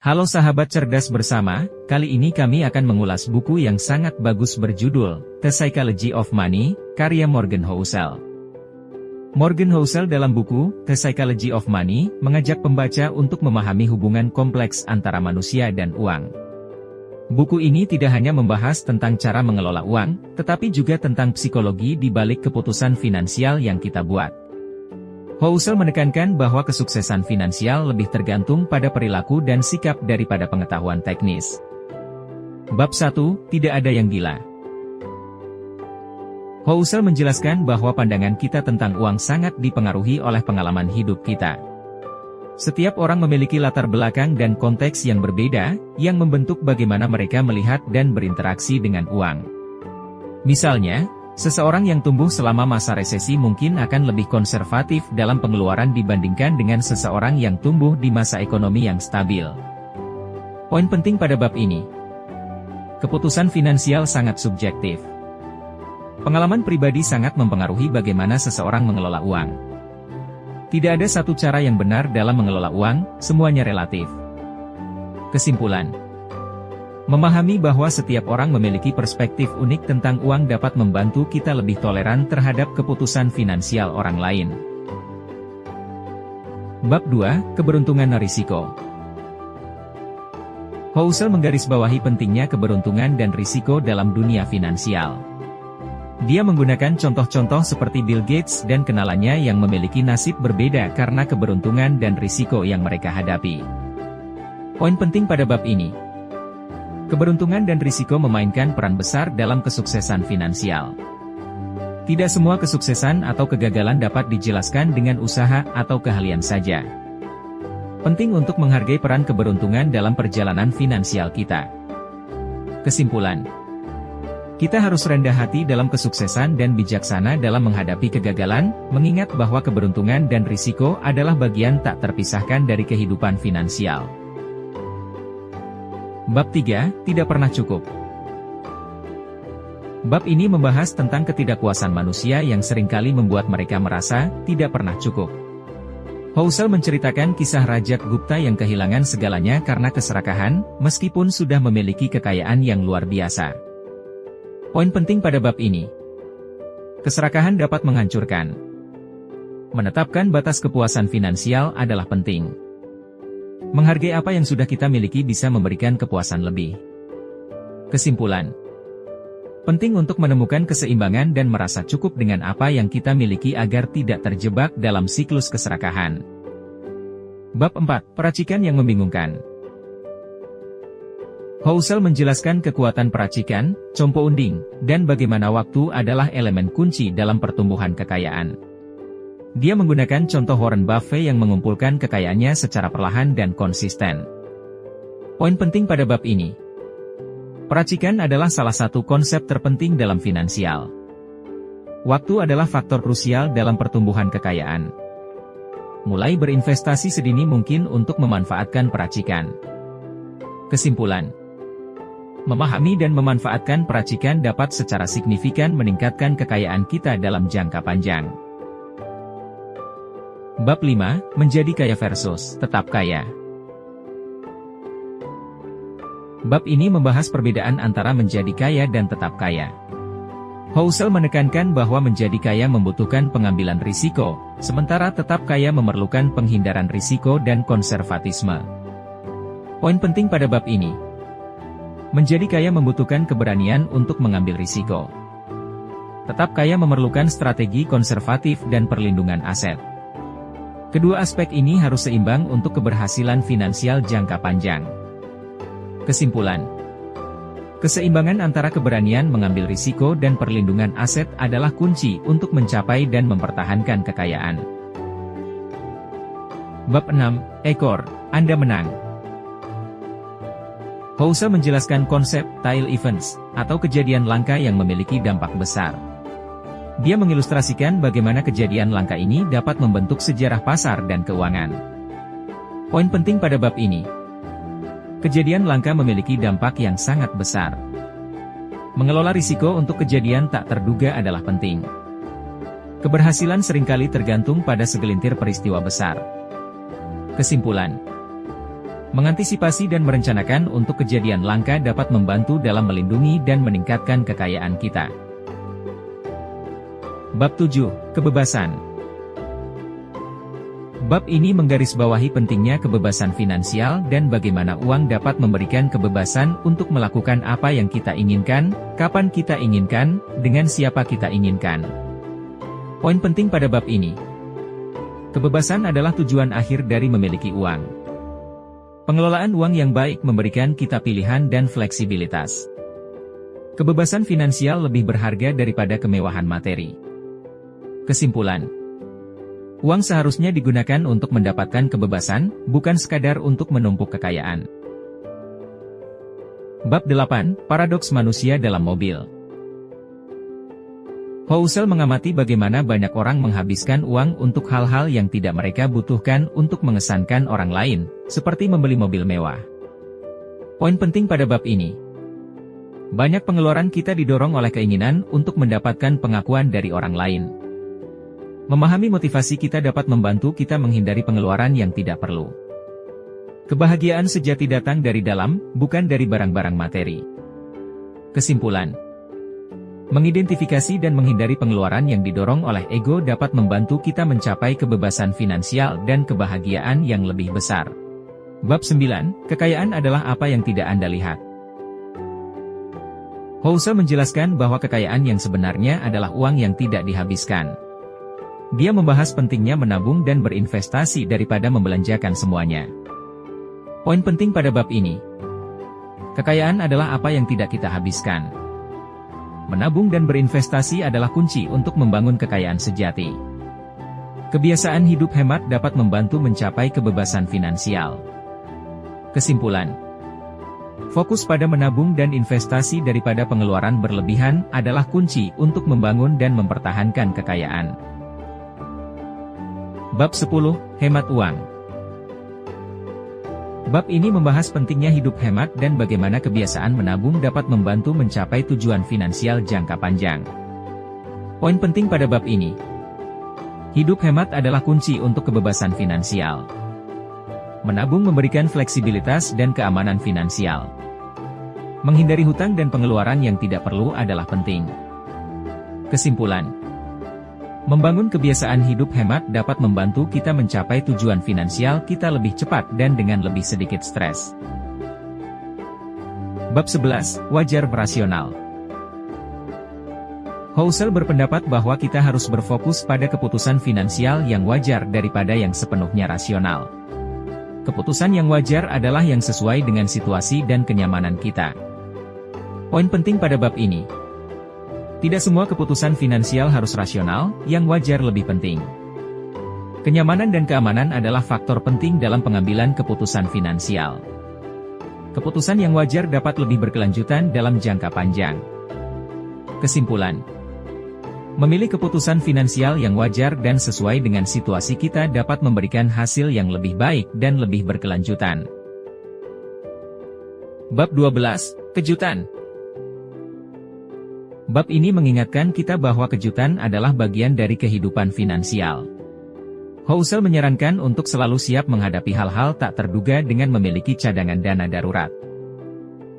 Halo sahabat cerdas bersama, kali ini kami akan mengulas buku yang sangat bagus berjudul The Psychology of Money, karya Morgan Housel. Morgan Housel dalam buku The Psychology of Money mengajak pembaca untuk memahami hubungan kompleks antara manusia dan uang. Buku ini tidak hanya membahas tentang cara mengelola uang, tetapi juga tentang psikologi di balik keputusan finansial yang kita buat. Housel menekankan bahwa kesuksesan finansial lebih tergantung pada perilaku dan sikap daripada pengetahuan teknis. Bab 1, Tidak ada yang gila. Housel menjelaskan bahwa pandangan kita tentang uang sangat dipengaruhi oleh pengalaman hidup kita. Setiap orang memiliki latar belakang dan konteks yang berbeda, yang membentuk bagaimana mereka melihat dan berinteraksi dengan uang. Misalnya, seseorang yang tumbuh selama masa resesi mungkin akan lebih konservatif dalam pengeluaran dibandingkan dengan seseorang yang tumbuh di masa ekonomi yang stabil. Poin penting pada bab ini. Keputusan finansial sangat subjektif. Pengalaman pribadi sangat mempengaruhi bagaimana seseorang mengelola uang. Tidak ada satu cara yang benar dalam mengelola uang, semuanya relatif. Kesimpulan. Memahami bahwa setiap orang memiliki perspektif unik tentang uang dapat membantu kita lebih toleran terhadap keputusan finansial orang lain. Bab 2, Keberuntungan dan Risiko. Housel menggarisbawahi pentingnya keberuntungan dan risiko dalam dunia finansial. Dia menggunakan contoh-contoh seperti Bill Gates dan kenalannya yang memiliki nasib berbeda karena keberuntungan dan risiko yang mereka hadapi. Poin penting pada bab ini. Keberuntungan dan risiko memainkan peran besar dalam kesuksesan finansial. Tidak semua kesuksesan atau kegagalan dapat dijelaskan dengan usaha atau keahlian saja. Penting untuk menghargai peran keberuntungan dalam perjalanan finansial kita. Kesimpulan. Kita harus rendah hati dalam kesuksesan dan bijaksana dalam menghadapi kegagalan, mengingat bahwa keberuntungan dan risiko adalah bagian tak terpisahkan dari kehidupan finansial. Bab 3, Tidak pernah cukup. Bab ini membahas tentang ketidakpuasan manusia yang seringkali membuat mereka merasa tidak pernah cukup. Housel menceritakan kisah Raja Gupta yang kehilangan segalanya karena keserakahan, meskipun sudah memiliki kekayaan yang luar biasa. Poin penting pada bab ini. Keserakahan dapat menghancurkan. Menetapkan batas kepuasan finansial adalah penting. Menghargai apa yang sudah kita miliki bisa memberikan kepuasan lebih. Kesimpulan. Penting untuk menemukan keseimbangan dan merasa cukup dengan apa yang kita miliki agar tidak terjebak dalam siklus keserakahan. Bab 4, Peracikan yang membingungkan. Housel menjelaskan kekuatan peracikan, compo unding, dan bagaimana waktu adalah elemen kunci dalam pertumbuhan kekayaan. Dia menggunakan contoh Warren Buffett yang mengumpulkan kekayaannya secara perlahan dan konsisten. Poin penting pada bab ini. Peracikan adalah salah satu konsep terpenting dalam finansial. Waktu adalah faktor krusial dalam pertumbuhan kekayaan. Mulai berinvestasi sedini mungkin untuk memanfaatkan peracikan. Kesimpulan. Memahami dan memanfaatkan peracikan dapat secara signifikan meningkatkan kekayaan kita dalam jangka panjang. Bab 5, Menjadi kaya versus tetap kaya. Bab ini membahas perbedaan antara menjadi kaya dan tetap kaya. Housel menekankan bahwa menjadi kaya membutuhkan pengambilan risiko, sementara tetap kaya memerlukan penghindaran risiko dan konservatisme. Poin penting pada bab ini. Menjadi kaya membutuhkan keberanian untuk mengambil risiko. Tetap kaya memerlukan strategi konservatif dan perlindungan aset. Kedua aspek ini harus seimbang untuk keberhasilan finansial jangka panjang. Kesimpulan. Keseimbangan antara keberanian mengambil risiko dan perlindungan aset adalah kunci untuk mencapai dan mempertahankan kekayaan. Bab 6, Ekor, Anda menang. Housel menjelaskan konsep tail events, atau kejadian langka yang memiliki dampak besar. Dia mengilustrasikan bagaimana kejadian langka ini dapat membentuk sejarah pasar dan keuangan. Poin penting pada bab ini. Kejadian langka memiliki dampak yang sangat besar. Mengelola risiko untuk kejadian tak terduga adalah penting. Keberhasilan seringkali tergantung pada segelintir peristiwa besar. Kesimpulan. Mengantisipasi dan merencanakan untuk kejadian langka dapat membantu dalam melindungi dan meningkatkan kekayaan kita. Bab 7. Kebebasan. Bab ini menggarisbawahi pentingnya kebebasan finansial dan bagaimana uang dapat memberikan kebebasan untuk melakukan apa yang kita inginkan, kapan kita inginkan, dengan siapa kita inginkan. Poin penting pada bab ini. Kebebasan adalah tujuan akhir dari memiliki uang. Pengelolaan uang yang baik memberikan kita pilihan dan fleksibilitas. Kebebasan finansial lebih berharga daripada kemewahan materi. Kesimpulan. Uang seharusnya digunakan untuk mendapatkan kebebasan, bukan sekadar untuk menumpuk kekayaan. Bab 8. Paradoks manusia dalam mobil. Housel mengamati bagaimana banyak orang menghabiskan uang untuk hal-hal yang tidak mereka butuhkan untuk mengesankan orang lain, seperti membeli mobil mewah. Poin penting pada bab ini. Banyak pengeluaran kita didorong oleh keinginan untuk mendapatkan pengakuan dari orang lain. Memahami motivasi kita dapat membantu kita menghindari pengeluaran yang tidak perlu. Kebahagiaan sejati datang dari dalam, bukan dari barang-barang materi. Kesimpulan. Mengidentifikasi dan menghindari pengeluaran yang didorong oleh ego dapat membantu kita mencapai kebebasan finansial dan kebahagiaan yang lebih besar. Bab 9. Kekayaan adalah apa yang tidak Anda lihat. Housel menjelaskan bahwa kekayaan yang sebenarnya adalah uang yang tidak dihabiskan. Dia membahas pentingnya menabung dan berinvestasi daripada membelanjakan semuanya. Poin penting pada bab ini. Kekayaan adalah apa yang tidak kita habiskan. Menabung dan berinvestasi adalah kunci untuk membangun kekayaan sejati. Kebiasaan hidup hemat dapat membantu mencapai kebebasan finansial. Kesimpulan. Fokus pada menabung dan investasi daripada pengeluaran berlebihan adalah kunci untuk membangun dan mempertahankan kekayaan. Bab 10. Hemat uang. Bab ini membahas pentingnya hidup hemat dan bagaimana kebiasaan menabung dapat membantu mencapai tujuan finansial jangka panjang. Poin penting pada bab ini. Hidup hemat adalah kunci untuk kebebasan finansial. Menabung memberikan fleksibilitas dan keamanan finansial. Menghindari hutang dan pengeluaran yang tidak perlu adalah penting. Kesimpulan. Membangun kebiasaan hidup hemat dapat membantu kita mencapai tujuan finansial kita lebih cepat dan dengan lebih sedikit stres. Bab 11. Wajar rasional. Housel berpendapat bahwa kita harus berfokus pada keputusan finansial yang wajar daripada yang sepenuhnya rasional. Keputusan yang wajar adalah yang sesuai dengan situasi dan kenyamanan kita. Poin penting pada bab ini. Tidak semua keputusan finansial harus rasional, yang wajar lebih penting. Kenyamanan dan keamanan adalah faktor penting dalam pengambilan keputusan finansial. Keputusan yang wajar dapat lebih berkelanjutan dalam jangka panjang. Kesimpulan. Memilih keputusan finansial yang wajar dan sesuai dengan situasi kita dapat memberikan hasil yang lebih baik dan lebih berkelanjutan. Bab 12. Kejutan. Bab ini mengingatkan kita bahwa kejutan adalah bagian dari kehidupan finansial. Housel menyarankan untuk selalu siap menghadapi hal-hal tak terduga dengan memiliki cadangan dana darurat.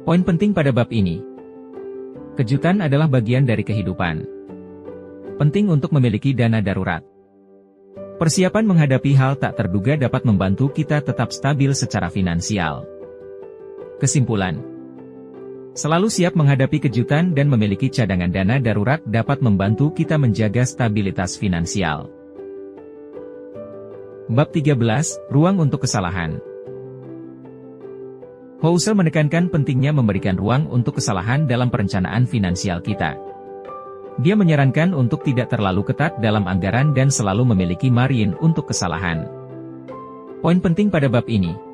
Poin penting pada bab ini. Kejutan adalah bagian dari kehidupan. Penting untuk memiliki dana darurat. Persiapan menghadapi hal tak terduga dapat membantu kita tetap stabil secara finansial. Kesimpulan. Selalu siap menghadapi kejutan dan memiliki cadangan dana darurat dapat membantu kita menjaga stabilitas finansial. Bab 13. Ruang untuk kesalahan. Housel menekankan pentingnya memberikan ruang untuk kesalahan dalam perencanaan finansial kita. Dia menyarankan untuk tidak terlalu ketat dalam anggaran dan selalu memiliki margin untuk kesalahan. Poin penting pada bab ini.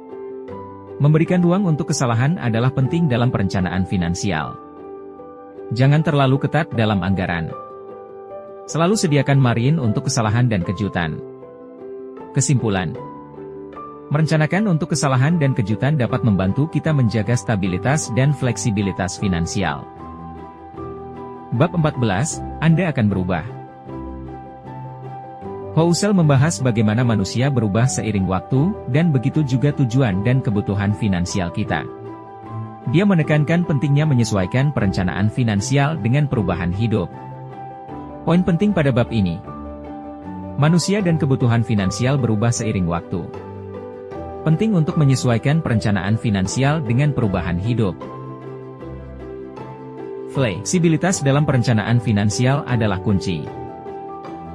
Memberikan ruang untuk kesalahan adalah penting dalam perencanaan finansial. Jangan terlalu ketat dalam anggaran. Selalu sediakan margin untuk kesalahan dan kejutan. Kesimpulan. Merencanakan untuk kesalahan dan kejutan dapat membantu kita menjaga stabilitas dan fleksibilitas finansial. Bab 14, Anda akan berubah. Housel membahas bagaimana manusia berubah seiring waktu, dan begitu juga tujuan dan kebutuhan finansial kita. Dia menekankan pentingnya menyesuaikan perencanaan finansial dengan perubahan hidup. Poin penting pada bab ini: manusia dan kebutuhan finansial berubah seiring waktu. Penting untuk menyesuaikan perencanaan finansial dengan perubahan hidup. Fleksibilitas dalam perencanaan finansial adalah kunci.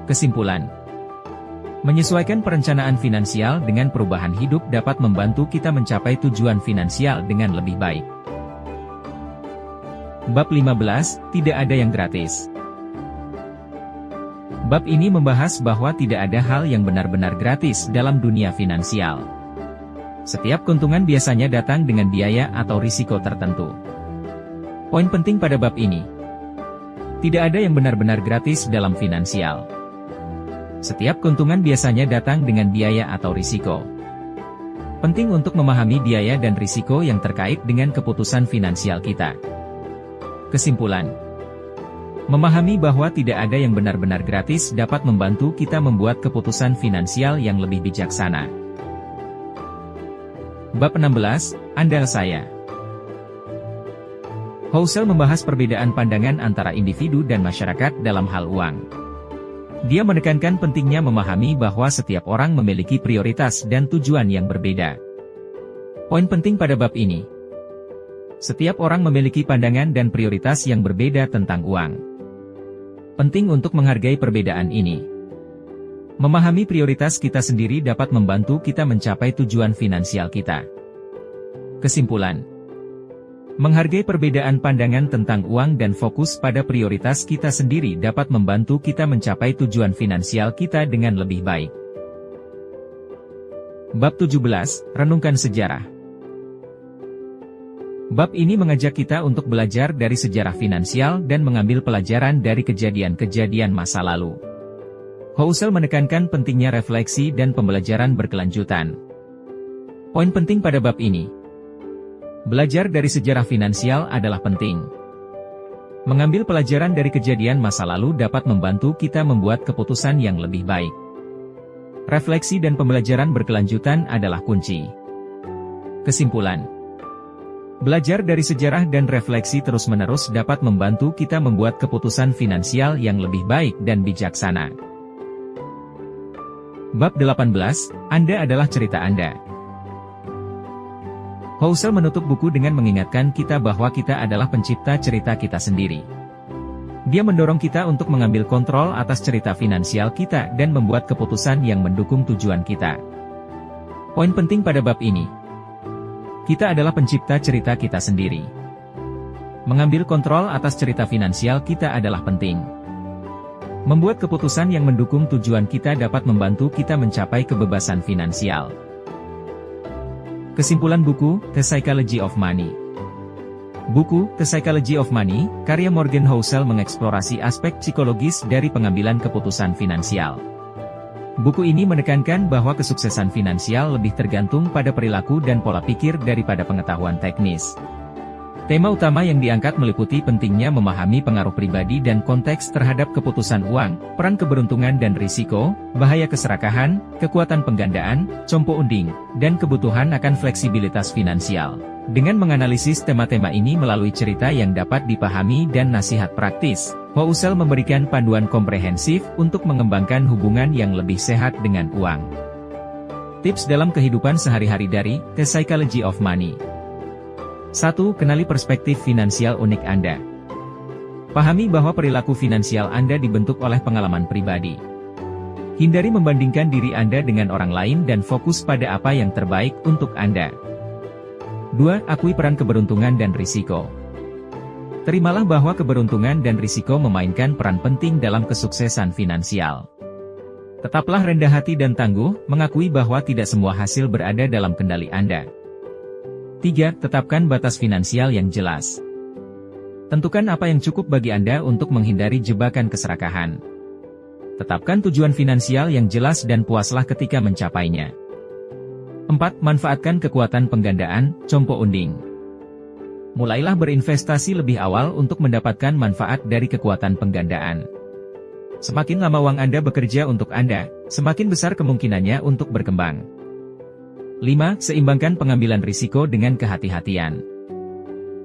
Kesimpulan: menyesuaikan perencanaan finansial dengan perubahan hidup dapat membantu kita mencapai tujuan finansial dengan lebih baik. Bab 15, tidak ada yang gratis. Bab ini membahas bahwa tidak ada hal yang benar-benar gratis dalam dunia finansial. Setiap keuntungan biasanya datang dengan biaya atau risiko tertentu. Poin penting pada bab ini: tidak ada yang benar-benar gratis dalam finansial. Setiap keuntungan biasanya datang dengan biaya atau risiko. Penting untuk memahami biaya dan risiko yang terkait dengan keputusan finansial kita. Kesimpulan: memahami bahwa tidak ada yang benar-benar gratis dapat membantu kita membuat keputusan finansial yang lebih bijaksana. Bab 16, Andal Saya. Housel membahas perbedaan pandangan antara individu dan masyarakat dalam hal uang. Dia menekankan pentingnya memahami bahwa setiap orang memiliki prioritas dan tujuan yang berbeda. Poin penting pada bab ini: setiap orang memiliki pandangan dan prioritas yang berbeda tentang uang. Penting untuk menghargai perbedaan ini. Memahami prioritas kita sendiri dapat membantu kita mencapai tujuan finansial kita. Kesimpulan: menghargai perbedaan pandangan tentang uang dan fokus pada prioritas kita sendiri dapat membantu kita mencapai tujuan finansial kita dengan lebih baik. Bab 17, Renungkan Sejarah. Bab ini mengajak kita untuk belajar dari sejarah finansial dan mengambil pelajaran dari kejadian-kejadian masa lalu. Housel menekankan pentingnya refleksi dan pembelajaran berkelanjutan. Poin penting pada bab ini: belajar dari sejarah finansial adalah penting. Mengambil pelajaran dari kejadian masa lalu dapat membantu kita membuat keputusan yang lebih baik. Refleksi dan pembelajaran berkelanjutan adalah kunci. Kesimpulan: belajar dari sejarah dan refleksi terus-menerus dapat membantu kita membuat keputusan finansial yang lebih baik dan bijaksana. Bab 18, Anda adalah cerita Anda. Housel menutup buku dengan mengingatkan kita bahwa kita adalah pencipta cerita kita sendiri. Dia mendorong kita untuk mengambil kontrol atas cerita finansial kita dan membuat keputusan yang mendukung tujuan kita. Poin penting pada bab ini: kita adalah pencipta cerita kita sendiri. Mengambil kontrol atas cerita finansial kita adalah penting. Membuat keputusan yang mendukung tujuan kita dapat membantu kita mencapai kebebasan finansial. Kesimpulan buku, The Psychology of Money. Buku, The Psychology of Money, karya Morgan Housel mengeksplorasi aspek psikologis dari pengambilan keputusan finansial. Buku ini menekankan bahwa kesuksesan finansial lebih tergantung pada perilaku dan pola pikir daripada pengetahuan teknis. Tema utama yang diangkat meliputi pentingnya memahami pengaruh pribadi dan konteks terhadap keputusan uang, peran keberuntungan dan risiko, bahaya keserakahan, kekuatan penggandaan, compo unding, dan kebutuhan akan fleksibilitas finansial. Dengan menganalisis tema-tema ini melalui cerita yang dapat dipahami dan nasihat praktis, Housel memberikan panduan komprehensif untuk mengembangkan hubungan yang lebih sehat dengan uang. Tips dalam kehidupan sehari-hari dari The Psychology of Money. 1. Kenali perspektif finansial unik Anda. Pahami bahwa perilaku finansial Anda dibentuk oleh pengalaman pribadi. Hindari membandingkan diri Anda dengan orang lain dan fokus pada apa yang terbaik untuk Anda. 2. Akui peran keberuntungan dan risiko. Terimalah bahwa keberuntungan dan risiko memainkan peran penting dalam kesuksesan finansial. Tetaplah rendah hati dan tangguh, mengakui bahwa tidak semua hasil berada dalam kendali Anda. 3. Tetapkan batas finansial yang jelas. Tentukan apa yang cukup bagi Anda untuk menghindari jebakan keserakahan. Tetapkan tujuan finansial yang jelas dan puaslah ketika mencapainya. 4. Manfaatkan kekuatan penggandaan, compo unding. Mulailah berinvestasi lebih awal untuk mendapatkan manfaat dari kekuatan penggandaan. Semakin lama uang Anda bekerja untuk Anda, semakin besar kemungkinannya untuk berkembang. 5. Seimbangkan pengambilan risiko dengan kehati-hatian.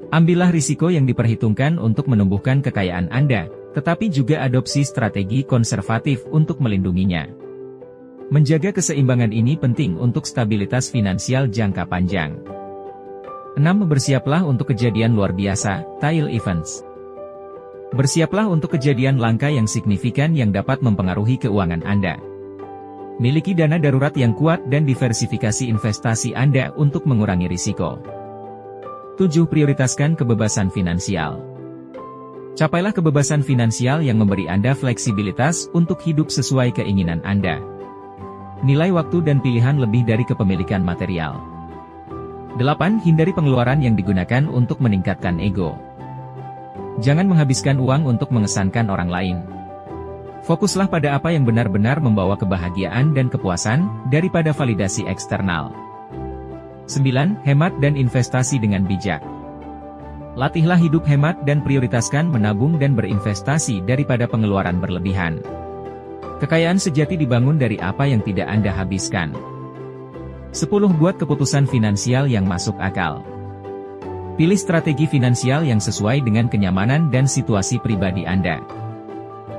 Ambillah risiko yang diperhitungkan untuk menumbuhkan kekayaan Anda, tetapi juga adopsi strategi konservatif untuk melindunginya. Menjaga keseimbangan ini penting untuk stabilitas finansial jangka panjang. 6. Bersiaplah untuk kejadian luar biasa, tail events. Bersiaplah untuk kejadian langka yang signifikan yang dapat mempengaruhi keuangan Anda. Miliki dana darurat yang kuat dan diversifikasi investasi Anda untuk mengurangi risiko. 7. Prioritaskan kebebasan finansial. Capailah kebebasan finansial yang memberi Anda fleksibilitas untuk hidup sesuai keinginan Anda. Nilai waktu dan pilihan lebih dari kepemilikan material. 8. Hindari pengeluaran yang digunakan untuk meningkatkan ego. Jangan menghabiskan uang untuk mengesankan orang lain. Fokuslah pada apa yang benar-benar membawa kebahagiaan dan kepuasan, daripada validasi eksternal. 9. Hemat dan investasi dengan bijak. Latihlah hidup hemat dan prioritaskan menabung dan berinvestasi daripada pengeluaran berlebihan. Kekayaan sejati dibangun dari apa yang tidak Anda habiskan. 10. Buat keputusan finansial yang masuk akal. Pilih strategi finansial yang sesuai dengan kenyamanan dan situasi pribadi Anda.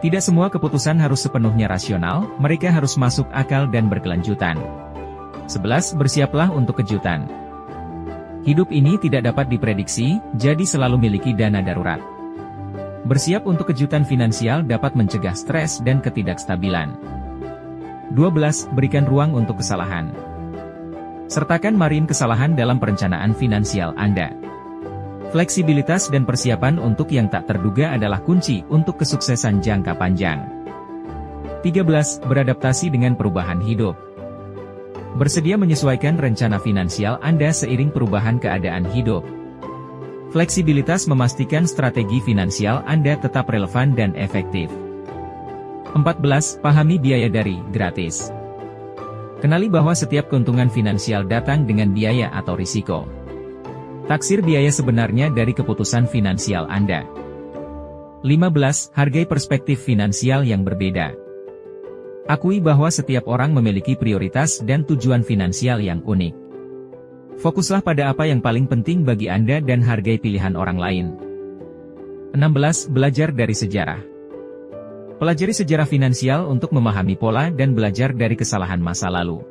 Tidak semua keputusan harus sepenuhnya rasional, mereka harus masuk akal dan berkelanjutan. 11. Bersiaplah untuk kejutan. Hidup ini tidak dapat diprediksi, jadi selalu miliki dana darurat. Bersiap untuk kejutan finansial dapat mencegah stres dan ketidakstabilan. 12. Berikan ruang untuk kesalahan. Sertakan margin kesalahan dalam perencanaan finansial Anda. Fleksibilitas dan persiapan untuk yang tak terduga adalah kunci untuk kesuksesan jangka panjang. 13. Beradaptasi dengan perubahan hidup. Bersedia menyesuaikan rencana finansial Anda seiring perubahan keadaan hidup. Fleksibilitas memastikan strategi finansial Anda tetap relevan dan efektif. 14. Pahami biaya dari gratis. Kenali bahwa setiap keuntungan finansial datang dengan biaya atau risiko. Taksir biaya sebenarnya dari keputusan finansial Anda. 15. Hargai perspektif finansial yang berbeda. Akui bahwa setiap orang memiliki prioritas dan tujuan finansial yang unik. Fokuslah pada apa yang paling penting bagi Anda dan hargai pilihan orang lain. 16. Belajar dari sejarah. Pelajari sejarah finansial untuk memahami pola dan belajar dari kesalahan masa lalu.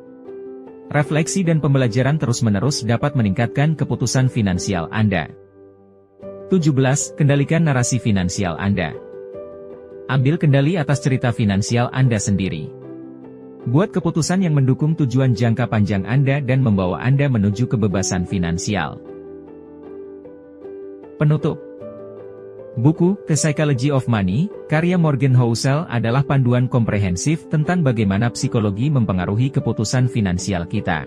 Refleksi dan pembelajaran terus-menerus dapat meningkatkan keputusan finansial Anda. 17. Kendalikan narasi finansial Anda. Ambil kendali atas cerita finansial Anda sendiri. Buat keputusan yang mendukung tujuan jangka panjang Anda dan membawa Anda menuju kebebasan finansial. Penutup. Buku The Psychology of Money, karya Morgan Housel adalah panduan komprehensif tentang bagaimana psikologi mempengaruhi keputusan finansial kita.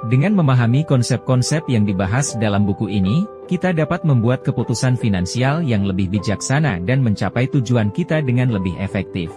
Dengan memahami konsep-konsep yang dibahas dalam buku ini, kita dapat membuat keputusan finansial yang lebih bijaksana dan mencapai tujuan kita dengan lebih efektif.